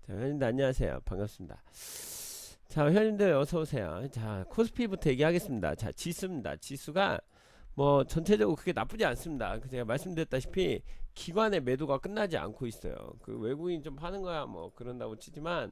자, 회원님들 안녕하세요. 반갑습니다. 자, 회원님들 어서오세요. 자, 코스피부터 얘기하겠습니다. 자, 지수입니다. 지수가 뭐 전체적으로 그게 나쁘지 않습니다. 제가 말씀드렸다시피 기관의 매도가 끝나지 않고 있어요. 그 외국인 좀 파는 거야 뭐 그런다고 치지만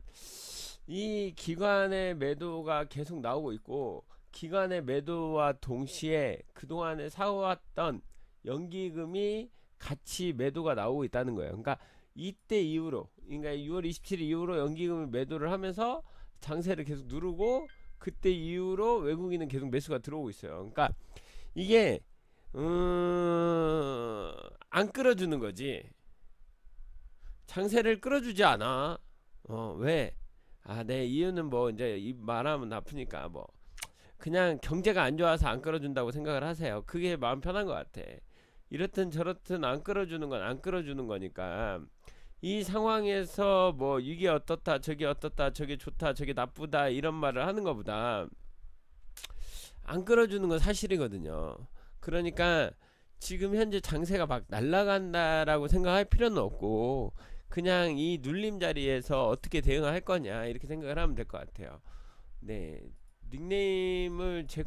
이 기관의 매도가 계속 나오고 있고, 기관의 매도와 동시에 그동안에 사왔던 연기금이 같이 매도가 나오고 있다는 거예요. 그러니까 이때 이후로, 그러니까 6월 27일 이후로 연기금을 매도를 하면서 장세를 계속 누르고, 그때 이후로 외국인은 계속 매수가 들어오고 있어요. 그러니까 이게 안 끌어주는 거지, 장세를 끌어주지 않아. 왜? 네, 이유는 뭐 이제 이 말하면 나쁘니까 뭐 그냥 경제가 안 좋아서 안 끌어준다고 생각을 하세요. 그게 마음 편한 것 같아. 이렇든 저렇든 안 끌어주는 건 안 끌어주는 거니까, 이 상황에서 뭐 이게 어떻다 저게 어떻다 저게 좋다 저게 나쁘다 이런 말을 하는 것보다 안 끌어주는 건 사실이거든요. 그러니까 지금 현재 장세가 막 날아간다라고 생각할 필요는 없고, 그냥 이 눌림 자리에서 어떻게 대응할 거냐 이렇게 생각을 하면 될 것 같아요. 네, 닉네임을 제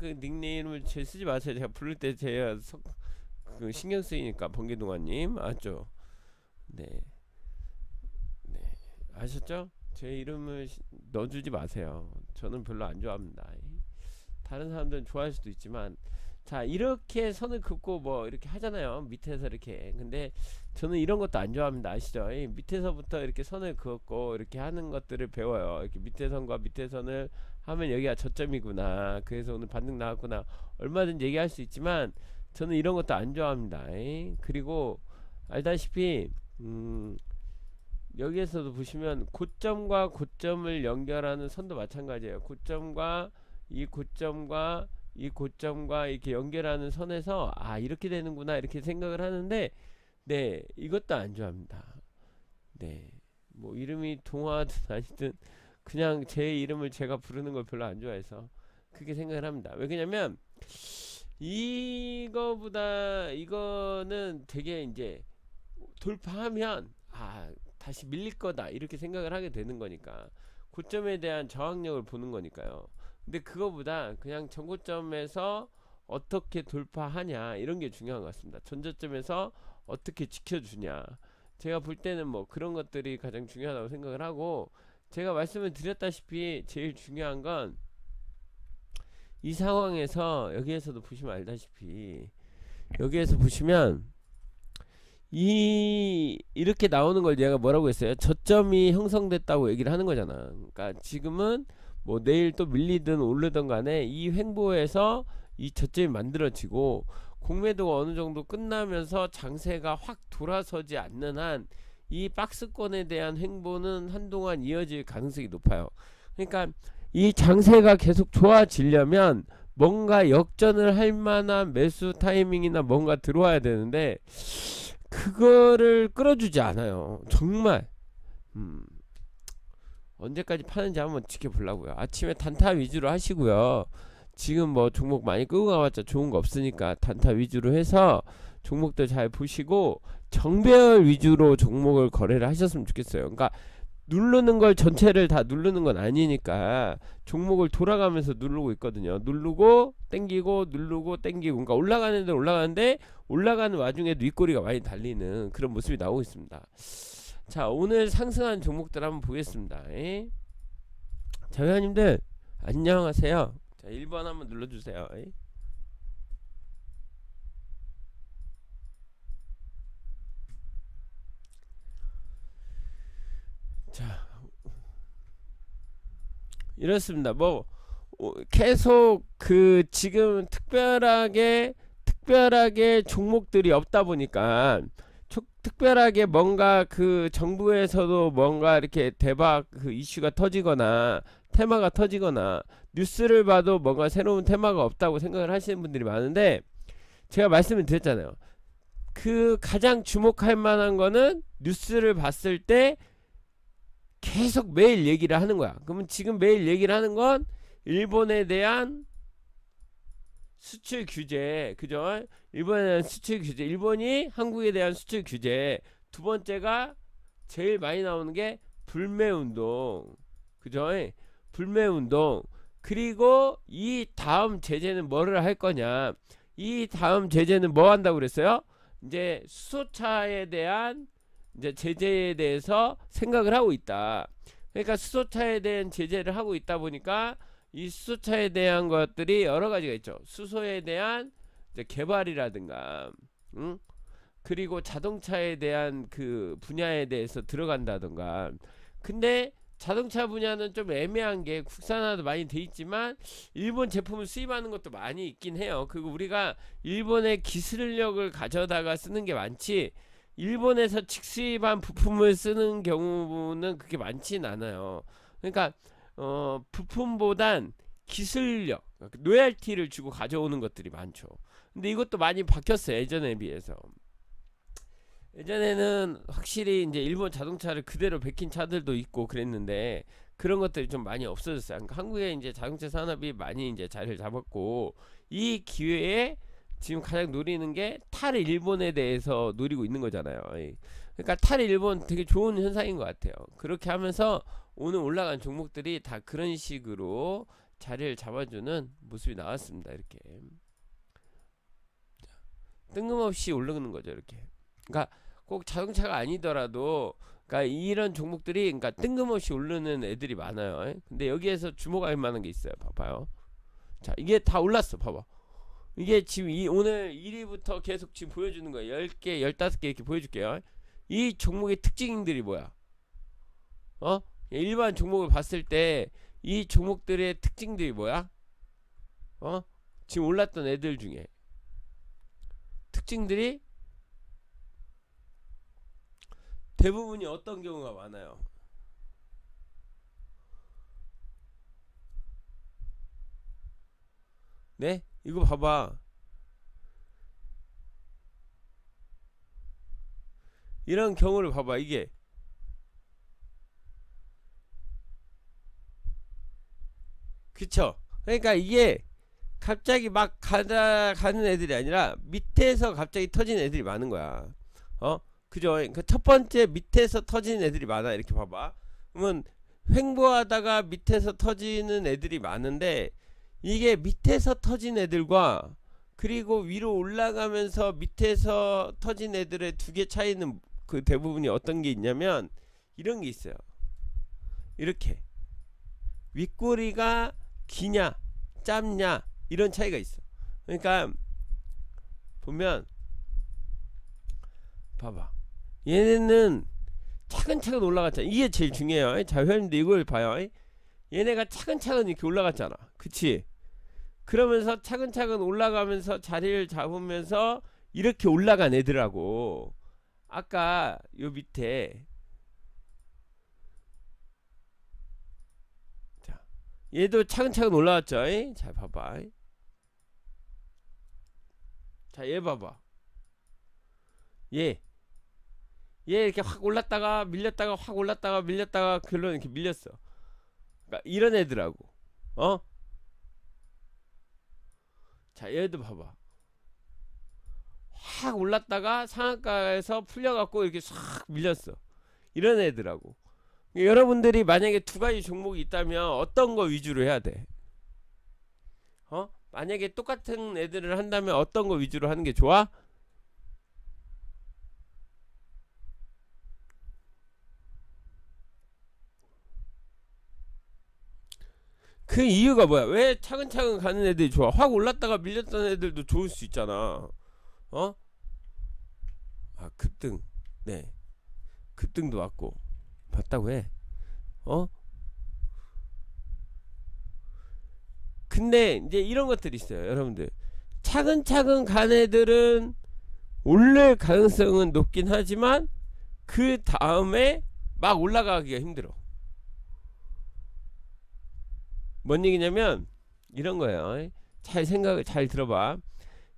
쓰지 마세요. 제가 부를 때 제가 그 신경 쓰이니까. 번개동아님 아죠? 네, 네, 아셨죠? 제 이름을 넣어주지 마세요. 저는 별로 안 좋아합니다. 다른 사람들은 좋아할 수도 있지만, 자, 이렇게 선을 긋고 뭐 이렇게 하잖아요, 밑에서 이렇게. 근데 저는 이런 것도 안 좋아합니다. 아시죠? 이 밑에서부터 이렇게 선을 그었고 이렇게 하는 것들을 배워요. 이렇게 밑에 선과 밑에 선을 하면 여기가 저점이구나, 그래서 오늘 반등 나왔구나, 얼마든지 얘기할 수 있지만 저는 이런 것도 안 좋아합니다. 그리고 알다시피 여기에서도 보시면 고점과 고점을 연결하는 선도 마찬가지예요. 고점과 이 고점과 이 고점과 이렇게 연결하는 선에서 이렇게 되는구나 이렇게 생각을 하는데, 네, 이것도 안 좋아합니다. 네, 뭐 이름이 동화든 아니든 그냥 제 이름을 제가 부르는 걸 별로 안 좋아해서 그렇게 생각을 합니다. 왜 그러냐면 이거는 되게 이제 돌파하면 다시 밀릴 거다 이렇게 생각을 하게 되는 거니까, 고점에 대한 저항력을 보는 거니까요. 근데 그거보다 그냥 전고점에서 어떻게 돌파하냐 이런 게 중요한 것 같습니다. 전저점에서 어떻게 지켜주냐, 제가 볼 때는 뭐 그런 것들이 가장 중요하다고 생각을 하고, 제가 말씀을 드렸다시피 제일 중요한 건 이 상황에서, 여기에서도 보시면 알다시피, 여기에서 보시면 이렇게 나오는 걸 얘가 뭐라고 했어요? 저점이 형성됐다고 얘기를 하는 거잖아. 그러니까 지금은 뭐 내일 또 밀리든 오르든 간에 이 횡보에서 이 저점이 만들어지고, 공매도가 어느 정도 끝나면서 장세가 확 돌아서지 않는 한 이 박스권에 대한 횡보는 한동안 이어질 가능성이 높아요. 그러니까 이 장세가 계속 좋아지려면 뭔가 역전을 할 만한 매수 타이밍이나 뭔가 들어와야 되는데, 그거를 끌어주지 않아요. 정말 언제까지 파는지 한번 지켜보려고요. 아침에 단타 위주로 하시고요. 지금 뭐 종목 많이 끄고 가봤자 좋은 거 없으니까 단타 위주로 해서 종목들 잘 보시고 정배열 위주로 종목을 거래를 하셨으면 좋겠어요. 그러니까 누르는 걸 전체를 다 누르는 건 아니니까 종목을 돌아가면서 누르고 있거든요. 누르고 땡기고 누르고 땡기고, 그러니까 올라가는 데 올라가는데 올라가는 와중에도 윗꼬리가 많이 달리는 그런 모습이 나오고 있습니다. 자, 오늘 상승한 종목들 한번 보겠습니다. 자, 회원님들 안녕하세요. 자, 1번 한번 눌러주세요. 자, 이렇습니다. 뭐 계속 그 지금 특별하게 종목들이 없다 보니까, 특별하게 뭔가 그 정부에서도 뭔가 이렇게 대박 그 이슈가 터지거나 테마가 터지거나 뉴스를 봐도 뭔가 새로운 테마가 없다고 생각을 하시는 분들이 많은데, 제가 말씀을 드렸잖아요. 그 가장 주목할 만한 거는 뉴스를 봤을 때 계속 매일 얘기를 하는 거야. 그러면 지금 매일 얘기를 하는 건 일본에 대한 수출 규제, 그죠? 일본에 대한 수출 규제, 일본이 한국에 대한 수출 규제. 두 번째가 제일 많이 나오는 게 불매운동, 그죠? 불매운동. 그리고 이 다음 제재는 뭐를 할 거냐? 이 다음 제재는 뭐 한다고 그랬어요? 이제 수소차에 대한 이제 제재에 대해서 생각을 하고 있다. 그러니까 수소차에 대한 제재를 하고 있다 보니까 이 수소차에 대한 것들이 여러 가지가 있죠. 수소에 대한 이제 개발이라든가, 응? 그리고 자동차에 대한 그 분야에 대해서 들어간다든가. 근데 자동차 분야는 좀 애매한 게 국산화도 많이 돼 있지만 일본 제품을 수입하는 것도 많이 있긴 해요. 그리고 우리가 일본의 기술력을 가져다가 쓰는 게 많지, 일본에서 직수입한 부품을 쓰는 경우는 그렇게 많진 않아요. 그러니까 부품보단 기술력, 로열티를 주고 가져오는 것들이 많죠. 근데 이것도 많이 바뀌었어요, 예전에 비해서. 예전에는 확실히 이제 일본 자동차를 그대로 베낀 차들도 있고 그랬는데 그런 것들이 좀 많이 없어졌어요. 그러니까 한국에 이제 자동차 산업이 많이 이제 자리를 잡았고, 이 기회에 지금 가장 노리는 게 탈 일본에 대해서 노리고 있는 거잖아요. 그러니까 탈 일본 되게 좋은 현상인 것 같아요. 그렇게 하면서 오늘 올라간 종목들이 다 그런 식으로 자리를 잡아주는 모습이 나왔습니다. 이렇게 뜬금없이 오르는 거죠. 이렇게. 그러니까 꼭 자동차가 아니더라도, 그러니까 이런 종목들이 그러니까 뜬금없이 오르는 애들이 많아요. 근데 여기에서 주목할 만한 게 있어요. 봐봐요. 자, 이게 다 올랐어. 봐봐. 이게 지금 오늘 1위부터 계속 지금 보여주는 거예요. 10개, 15개 이렇게 보여줄게요. 이 종목의 특징들이 뭐야? 일반 종목을 봤을 때 이 종목들의 특징들이 뭐야? 지금 올랐던 애들 중에 특징들이 대부분이 어떤 경우가 많아요? 네? 이거 봐봐. 이런 경우를 봐봐. 이게 그쵸? 그러니까 이게 갑자기 막 가는 애들이 아니라 밑에서 갑자기 터진 애들이 많은 거야. 그죠? 그 첫 번째 밑에서 터지는 애들이 많아. 이렇게 봐봐. 그러면 횡보하다가 밑에서 터지는 애들이 많은데, 이게 밑에서 터진 애들과 그리고 위로 올라가면서 밑에서 터진 애들의 두 개 차이는 그 대부분이 어떤 게 있냐면 이런 게 있어요. 이렇게 윗꼬리가 기냐 짧냐 이런 차이가 있어. 그러니까 보면 봐봐, 얘네는 차근차근 올라갔잖아. 이게 제일 중요해요. 자, 회원님들 이걸 봐요. 얘네가 차근차근 이렇게 올라갔잖아. 그치? 그러면서 차근차근 올라가면서 자리를 잡으면서 이렇게 올라간 애들하고, 아까 요 밑에, 자, 얘도 차근차근 올라왔죠. 자, 봐봐. 자, 얘 봐봐. 얘 이렇게 확 올랐다가 밀렸다가 확 올랐다가 밀렸다가 결론 이렇게 밀렸어. 그러니까 이런 애들하고, 자, 얘도 봐봐. 확 올랐다가 상한가에서 풀려갖고 이렇게 싹 밀렸어. 이런 애들하고. 여러분들이 만약에 두 가지 종목이 있다면 어떤 거 위주로 해야 돼? 만약에 똑같은 애들을 한다면 어떤 거 위주로 하는 게 좋아? 그 이유가 뭐야? 왜 차근차근 가는 애들이 좋아? 확 올랐다가 밀렸던 애들도 좋을 수 있잖아. 급등. 네, 급등도 왔고 봤다고 해. 근데 이제 이런 것들이 있어요. 여러분들, 차근차근 간 애들은 올릴 가능성은 높긴 하지만 그 다음에 막 올라가기가 힘들어. 뭔 얘기냐면 이런 거예요. 잘 생각을 잘 들어봐.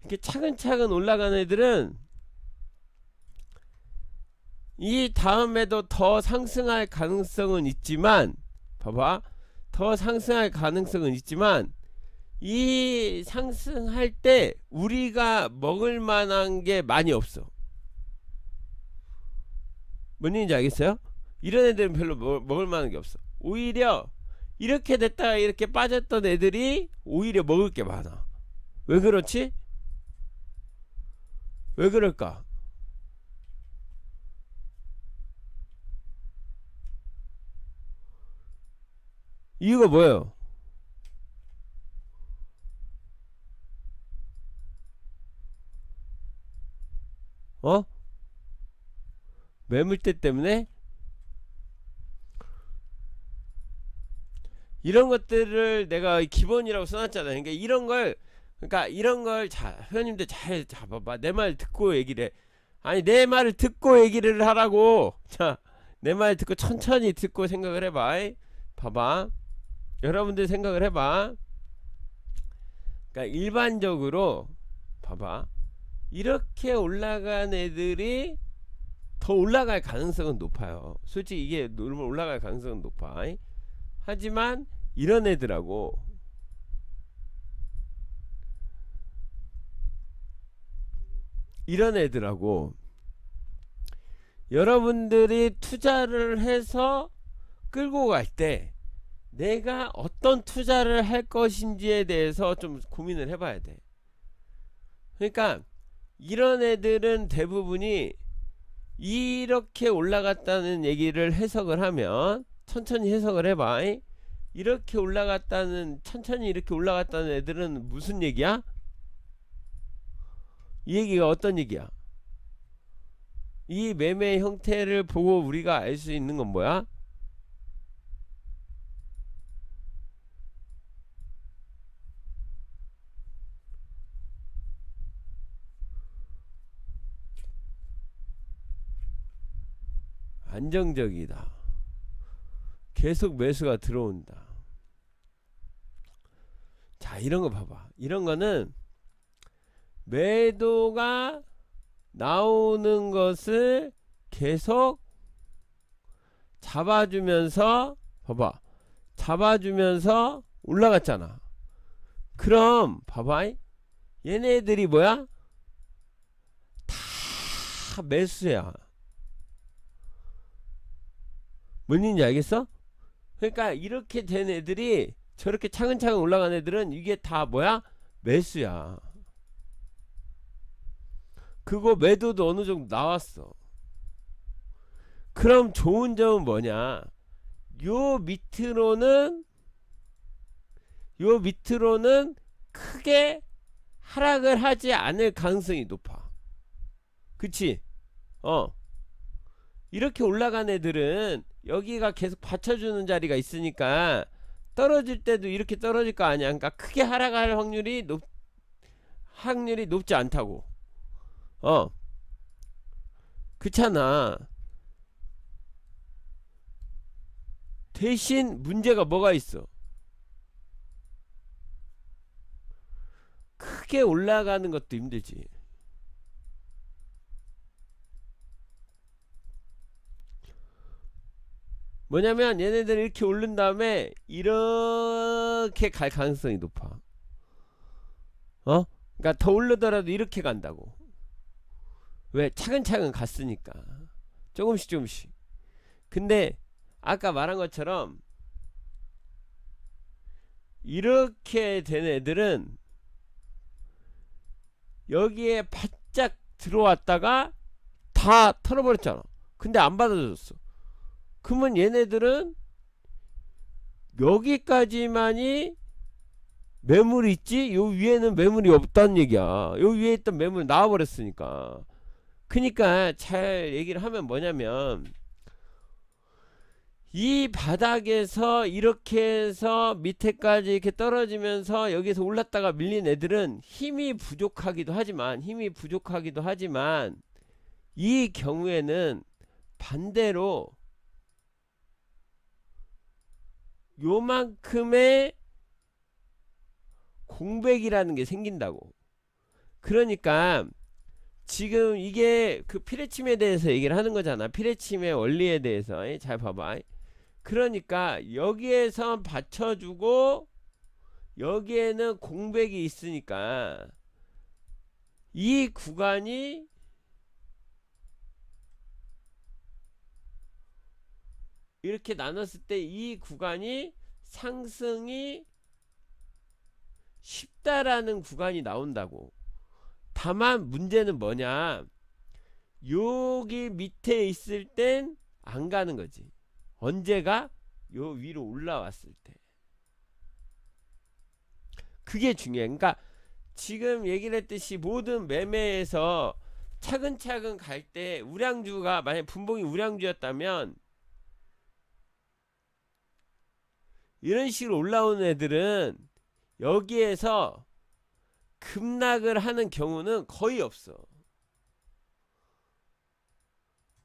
이렇게 차근차근 올라가는 애들은 이 다음에도 더 상승할 가능성은 있지만, 봐봐, 더 상승할 가능성은 있지만 이 상승할 때 우리가 먹을 만한 게 많이 없어. 뭔 얘기인지 알겠어요? 이런 애들은 별로 먹을 만한 게 없어. 오히려 이렇게 됐다가 이렇게 빠졌던 애들이 오히려 먹을 게 많아. 왜 그렇지? 왜 그럴까? 이유가 뭐예요? 어? 매물대 때문에? 이런 것들을 내가 기본이라고 써놨잖아. 그러니까 이런 걸 자, 회원님들 잘 잡아봐. 내 말 듣고 얘기를 해. 아니, 내 말을 듣고 얘기를 하라고. 자, 내 말 듣고 천천히 듣고 생각을 해봐. 봐봐. 여러분들 생각을 해봐. 그러니까 일반적으로 봐봐. 이렇게 올라간 애들이 더 올라갈 가능성은 높아요. 솔직히 이게 올라갈 가능성은 높아. 하지만 이런 애들하고 여러분들이 투자를 해서 끌고 갈 때 내가 어떤 투자를 할 것인지에 대해서 좀 고민을 해봐야 돼. 그러니까 이런 애들은 대부분이 이렇게 올라갔다는 얘기를 해석을 하면 천천히 해석을 해봐. 이렇게 올라갔다는, 천천히 이렇게 올라갔다는 애들은 무슨 얘기야? 이 얘기가 어떤 얘기야? 이 매매 형태를 보고 우리가 알 수 있는 건 뭐야? 안정적이다. 계속 매수가 들어온다. 자, 이런 거 봐봐. 이런 거는 매도가 나오는 것을 계속 잡아주면서 봐봐. 잡아주면서 올라갔잖아. 그럼 봐봐. 얘네들이 뭐야? 다 매수야. 뭔 얘기인지 알겠어? 그러니까 이렇게 된 애들이 저렇게 차근차근 올라간 애들은 이게 다 뭐야? 매수야. 그거 매도도 어느 정도 나왔어. 그럼 좋은 점은 뭐냐? 요 밑으로는 크게 하락을 하지 않을 가능성이 높아. 그치? 이렇게 올라간 애들은 여기가 계속 받쳐주는 자리가 있으니까 떨어질 때도 이렇게 떨어질 거 아니야. 그러니까 크게 하락할 확률이 높지 않다고. 그렇잖아. 대신 문제가 뭐가 있어? 크게 올라가는 것도 힘들지. 뭐냐면 얘네들 이렇게 오른 다음에 이렇게 갈 가능성이 높아. 그러니까 더 오르더라도 이렇게 간다고. 왜? 차근차근 갔으니까. 조금씩. 근데 아까 말한 것처럼 이렇게 된 애들은 여기에 바짝 들어왔다가 다 털어버렸잖아. 근데 안 받아줬어. 그러면 얘네들은 여기까지만이 매물이 있지, 요 위에는 매물이 없다는 얘기야. 요 위에 있던 매물 나와버렸으니까. 그니까 잘 얘기를 하면 뭐냐면, 이 바닥에서 이렇게 해서 밑에까지 이렇게 떨어지면서 여기서 올랐다가 밀린 애들은 힘이 부족하기도 하지만 이 경우에는 반대로 요만큼의 공백이라는 게 생긴다고. 그러니까 지금 이게 그 피레침에 대해서 얘기를 하는 거잖아. 피레침의 원리에 대해서. 잘 봐봐. 그러니까 여기에서 받쳐주고 여기에는 공백이 있으니까 이 구간이 이렇게 나눴을 때 이 구간이 상승이 쉽다라는 구간이 나온다고. 다만 문제는 뭐냐, 여기 밑에 있을 땐 안 가는 거지. 언제가? 요 위로 올라왔을 때. 그게 중요해. 그러니까 지금 얘기를 했듯이 모든 매매에서 차근차근 갈 때 우량주가 만약 분봉이 우량주였다면 이런 식으로 올라오는 애들은 여기에서 급락을 하는 경우는 거의 없어.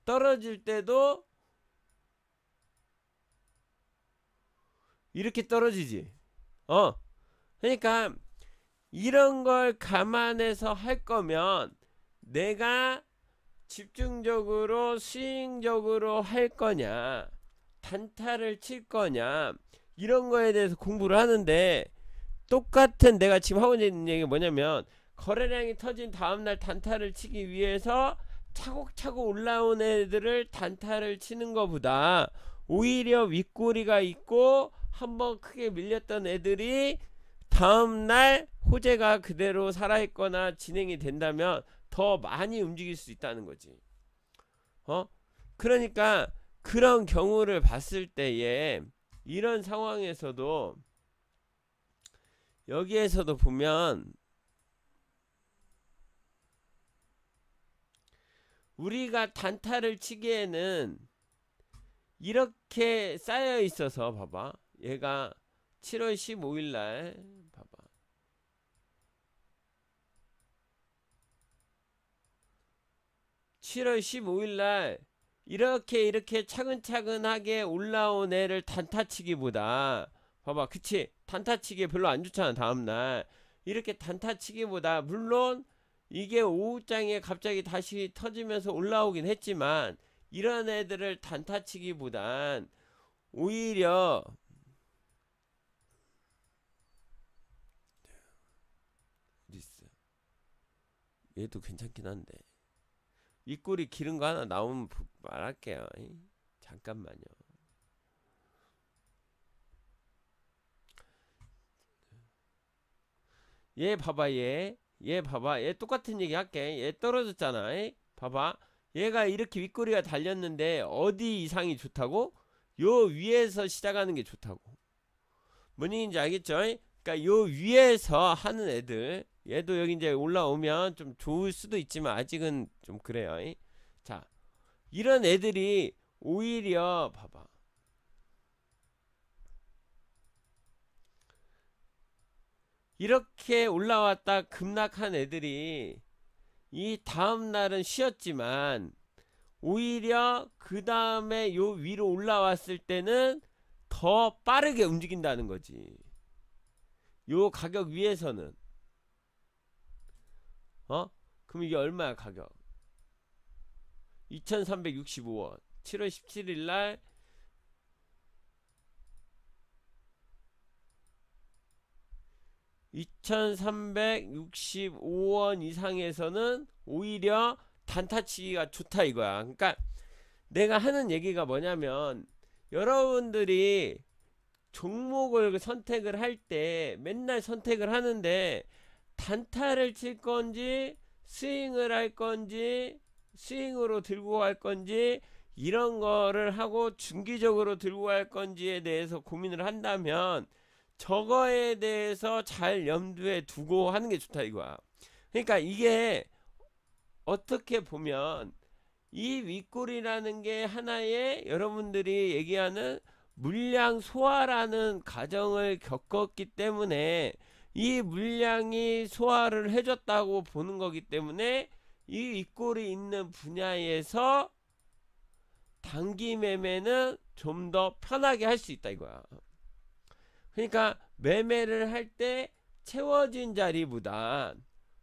떨어질 때도 이렇게 떨어지지. 그러니까 이런 걸 감안해서 할 거면 내가 집중적으로 스윙적으로 할 거냐, 단타를 칠 거냐, 이런 거에 대해서 공부를 하는데, 똑같은 내가 지금 하고 있는 얘기가 뭐냐면, 거래량이 터진 다음날 단타를 치기 위해서 차곡차곡 올라온 애들을 단타를 치는 것보다 오히려 윗꼬리가 있고 한번 크게 밀렸던 애들이 다음날 호재가 그대로 살아있거나 진행이 된다면 더 많이 움직일 수 있다는 거지. 그러니까 그런 경우를 봤을 때에 이런 상황에서도 여기에서도 보면 우리가 단타를 치기에는 이렇게 쌓여 있어서 봐봐. 얘가 7월 15일날 봐봐. (7월 15일날) 이렇게 차근차근하게 올라온 애를 단타치기보다 봐봐, 그치? 단타치기 별로 안 좋잖아. 다음날 이렇게 단타치기보다, 물론 이게 오후장에 갑자기 다시 터지면서 올라오긴 했지만 이런 애들을 단타치기보단 오히려 어딨어? 얘도 괜찮긴 한데 윗꼬리 기른 거 하나 나오면 말할게요. 잠깐만요. 얘 봐봐. 얘 봐봐. 얘 똑같은 얘기 할게. 얘 떨어졌잖아. 봐봐. 얘가 이렇게 윗꼬리가 달렸는데 어디 이상이 좋다고? 요 위에서 시작하는 게 좋다고. 뭔 얘기인지 알겠죠? 그러니까 요 위에서 하는 애들, 얘도 여기 이제 올라오면 좀 좋을 수도 있지만 아직은 좀 그래요. 자, 이런 애들이 오히려 봐봐. 이렇게 올라왔다 급락한 애들이 이 다음날은 쉬었지만 오히려 그 다음에 요 위로 올라왔을 때는 더 빠르게 움직인다는 거지. 요 가격 위에서는. 그럼 이게 얼마야 가격? 2365원. 7월 17일날 2365원 이상에서는 오히려 단타치기가 좋다 이거야. 그러니까 내가 하는 얘기가 뭐냐면, 여러분들이 종목을 선택을 할 때 맨날 선택을 하는데 단타를 칠 건지 스윙을 할 건지 스윙으로 들고 갈 건지 이런 거를 하고 중기적으로 들고 갈 건지에 대해서 고민을 한다면 저거에 대해서 잘 염두에 두고 하는 게 좋다 이거야. 그러니까 이게 어떻게 보면 이 윗골이라는 게 하나의 여러분들이 얘기하는 물량 소화라는 과정을 겪었기 때문에 이 물량이 소화를 해줬다고 보는 거기 때문에 이 윗골이 있는 분야에서 단기 매매는 좀 더 편하게 할 수 있다 이거야. 그러니까 매매를 할 때 채워진 자리보다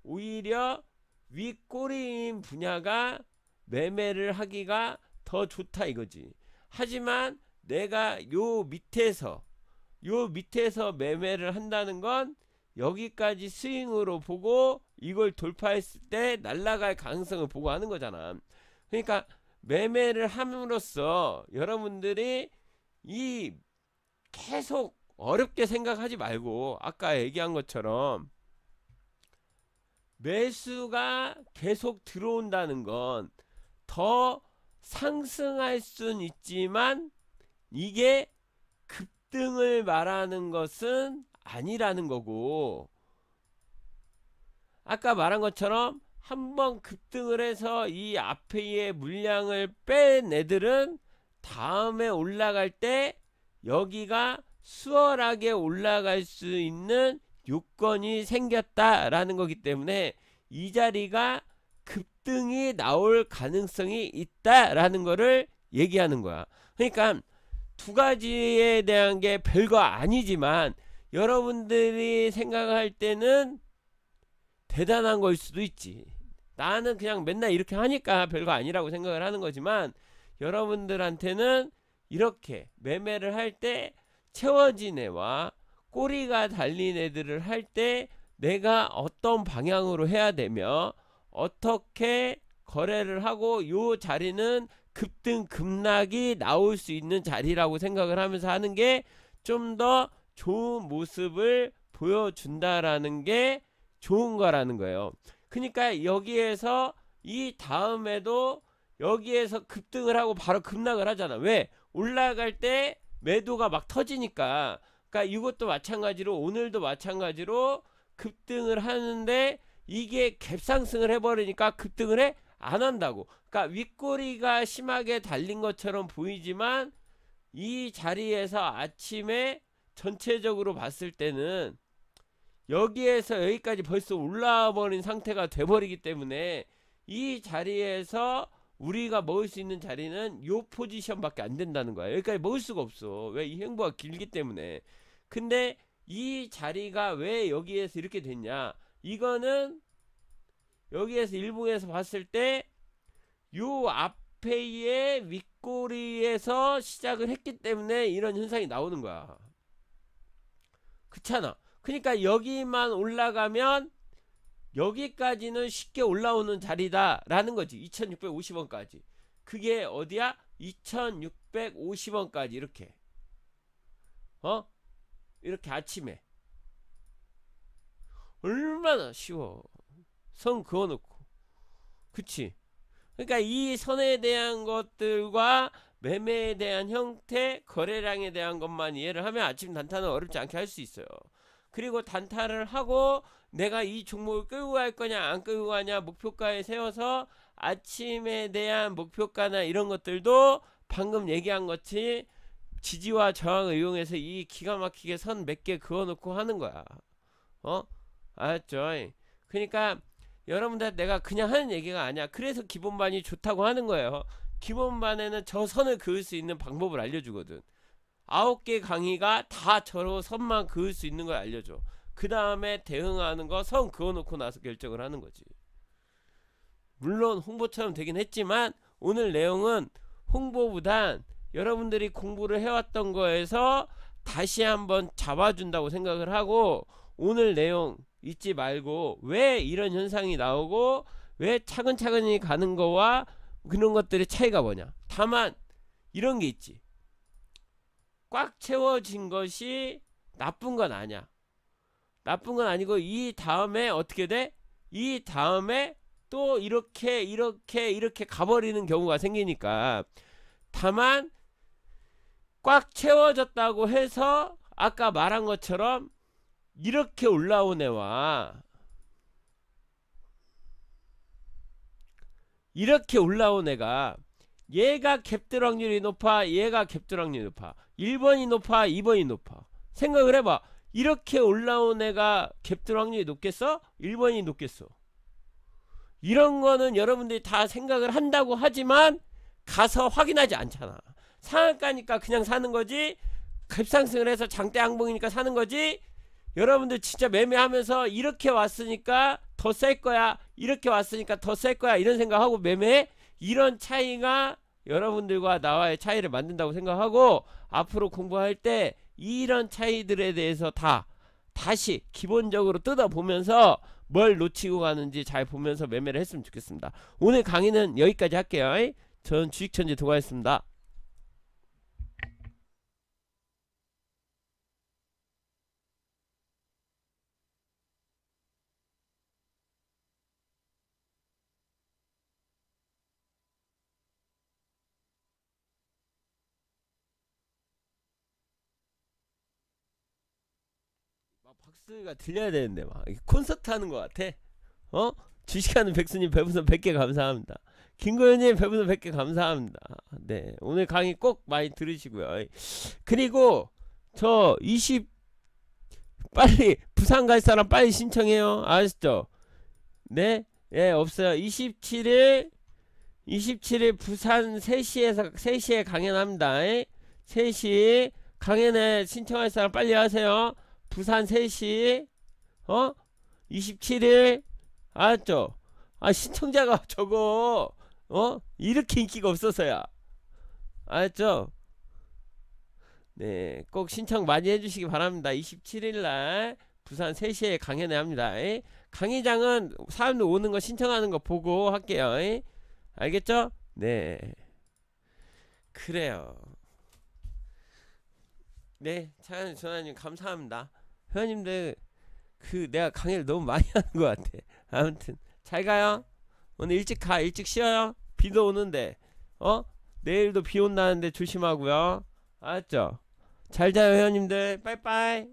오히려 윗골인 분야가 매매를 하기가 더 좋다 이거지. 하지만 내가 요 밑에서 매매를 한다는 건 여기까지 스윙으로 보고 이걸 돌파했을 때 날아갈 가능성을 보고 하는 거잖아. 그러니까 매매를 함으로써 여러분들이 이 계속 어렵게 생각하지 말고 아까 얘기한 것처럼 매수가 계속 들어온다는 건 더 상승할 순 있지만 이게 급등을 말하는 것은 아니라는 거고, 아까 말한 것처럼 한번 급등을 해서 이 앞에의 물량을 뺀 애들은 다음에 올라갈 때 여기가 수월하게 올라갈 수 있는 요건이 생겼다라는 거기 때문에 이 자리가 급등이 나올 가능성이 있다라는 거를 얘기하는 거야. 그러니까 두 가지에 대한 게 별거 아니지만 여러분들이 생각할 때는 대단한 걸 수도 있지. 나는 그냥 맨날 이렇게 하니까 별거 아니라고 생각을 하는 거지만 여러분들한테는 이렇게 매매를 할 때 채워진 애와 꼬리가 달린 애들을 할 때 내가 어떤 방향으로 해야 되며 어떻게 거래를 하고 요 자리는 급등 급락이 나올 수 있는 자리라고 생각을 하면서 하는 게 좀 더 좋은 모습을 보여준다라는 게 좋은 거라는 거예요. 그러니까 여기에서 이 다음에도 여기에서 급등을 하고 바로 급락을 하잖아. 왜? 올라갈 때 매도가 막 터지니까. 그러니까 이것도 마찬가지로 오늘도 마찬가지로 급등을 하는데 이게 갭상승을 해버리니까 급등을 해? 안 한다고. 그러니까 윗꼬리가 심하게 달린 것처럼 보이지만 이 자리에서 아침에 전체적으로 봤을 때는 여기에서 여기까지 벌써 올라와 버린 상태가 돼버리기 때문에 이 자리에서 우리가 먹을 수 있는 자리는 요 포지션밖에 안 된다는 거야. 여기까지 먹을 수가 없어. 왜? 이 행보가 길기 때문에. 근데 이 자리가 왜 여기에서 이렇게 됐냐, 이거는 여기에서 일봉에서 봤을 때 요 앞에의 윗꼬리에서 시작을 했기 때문에 이런 현상이 나오는 거야. 그렇잖아. 그러니까 여기만 올라가면 여기까지는 쉽게 올라오는 자리다 라는 거지. 2650원까지. 그게 어디야? 2650원까지 이렇게 이렇게 아침에 얼마나 쉬워. 선 그어놓고. 그치? 그러니까 이 선에 대한 것들과 매매에 대한 형태, 거래량에 대한 것만 이해를 하면 아침 단타는 어렵지 않게 할 수 있어요. 그리고 단타를 하고 내가 이 종목을 끌고 갈 거냐 안 끌고 가냐 목표가에 세워서 아침에 대한 목표가나 이런 것들도 방금 얘기한 것이 지지와 저항을 이용해서 이 기가 막히게 선 몇 개 그어놓고 하는 거야. 알았죠? 그러니까 여러분들 내가 그냥 하는 얘기가 아니야. 그래서 기본반이 좋다고 하는 거예요. 기본반에는 저 선을 그을 수 있는 방법을 알려주거든. 9개 강의가 다 저로 선만 그을 수 있는 걸 알려줘. 그 다음에 대응하는 거 선 그어놓고 나서 결정을 하는 거지. 물론 홍보처럼 되긴 했지만 오늘 내용은 홍보보단 여러분들이 공부를 해왔던 거에서 다시 한번 잡아준다고 생각을 하고, 오늘 내용 잊지 말고 왜 이런 현상이 나오고 왜 차근차근히 가는 거와 그런 것들의 차이가 뭐냐. 다만 이런 게 있지. 꽉 채워진 것이 나쁜 건 아니야. 나쁜 건 아니고 이 다음에 어떻게 돼? 이 다음에 또 이렇게 가버리는 경우가 생기니까. 다만 꽉 채워졌다고 해서 아까 말한 것처럼 이렇게 올라온 애와 이렇게 올라온 애가 얘가 갭들 확률이 높아, 얘가 갭들 확률이 높아, 1번이 높아, 2번이 높아. 생각을 해봐. 이렇게 올라온 애가 갭들 확률이 높겠어? 1번이 높겠어? 이런 거는 여러분들이 다 생각을 한다고 하지만 가서 확인하지 않잖아. 상한가니까 그냥 사는 거지, 급상승을 해서 장대 항봉이니까 사는 거지. 여러분들 진짜 매매하면서 이렇게 왔으니까 더 셀 거야, 이렇게 왔으니까 더 셀 거야, 이런 생각하고 매매해? 이런 차이가 여러분들과 나와의 차이를 만든다고 생각하고, 앞으로 공부할 때 이런 차이들에 대해서 다시 기본적으로 뜯어보면서 뭘 놓치고 가는지 잘 보면서 매매를 했으면 좋겠습니다. 오늘 강의는 여기까지 할게요. 저는 주식천재 도가였습니다. 박수가 들려야 되는데 막 콘서트 하는 것 같아. 어? 주식하는 백수님 별풍선 100개 감사합니다. 김고현님 별풍선 100개 감사합니다. 네, 오늘 강의 꼭 많이 들으시고요. 그리고 저 20 빨리 부산 갈 사람 빨리 신청해요. 아시죠? 네, 예, 없어요. 27일 부산 3시에 강연합니다. 3시 강연에 신청할 사람 빨리 하세요. 부산 3시 27일 알았죠? 아, 신청자가 저거 이렇게 인기가 없어서야. 알았죠? 네, 꼭 신청 많이 해주시기 바랍니다. 27일날 부산 3시에 강연회 합니다. 강의장은 사람들 오는 거 신청하는 거 보고 할게요. 알겠죠? 네, 그래요. 네, 차관님, 전화님 감사합니다. 회원님들 내가 강의를 너무 많이 하는 것 같아. 아무튼 잘 가요. 오늘 일찍 가. 일찍 쉬어요. 비도 오는데 내일도 비 온다는데 조심하고요. 알았죠? 잘 자요 회원님들. 빠이빠이.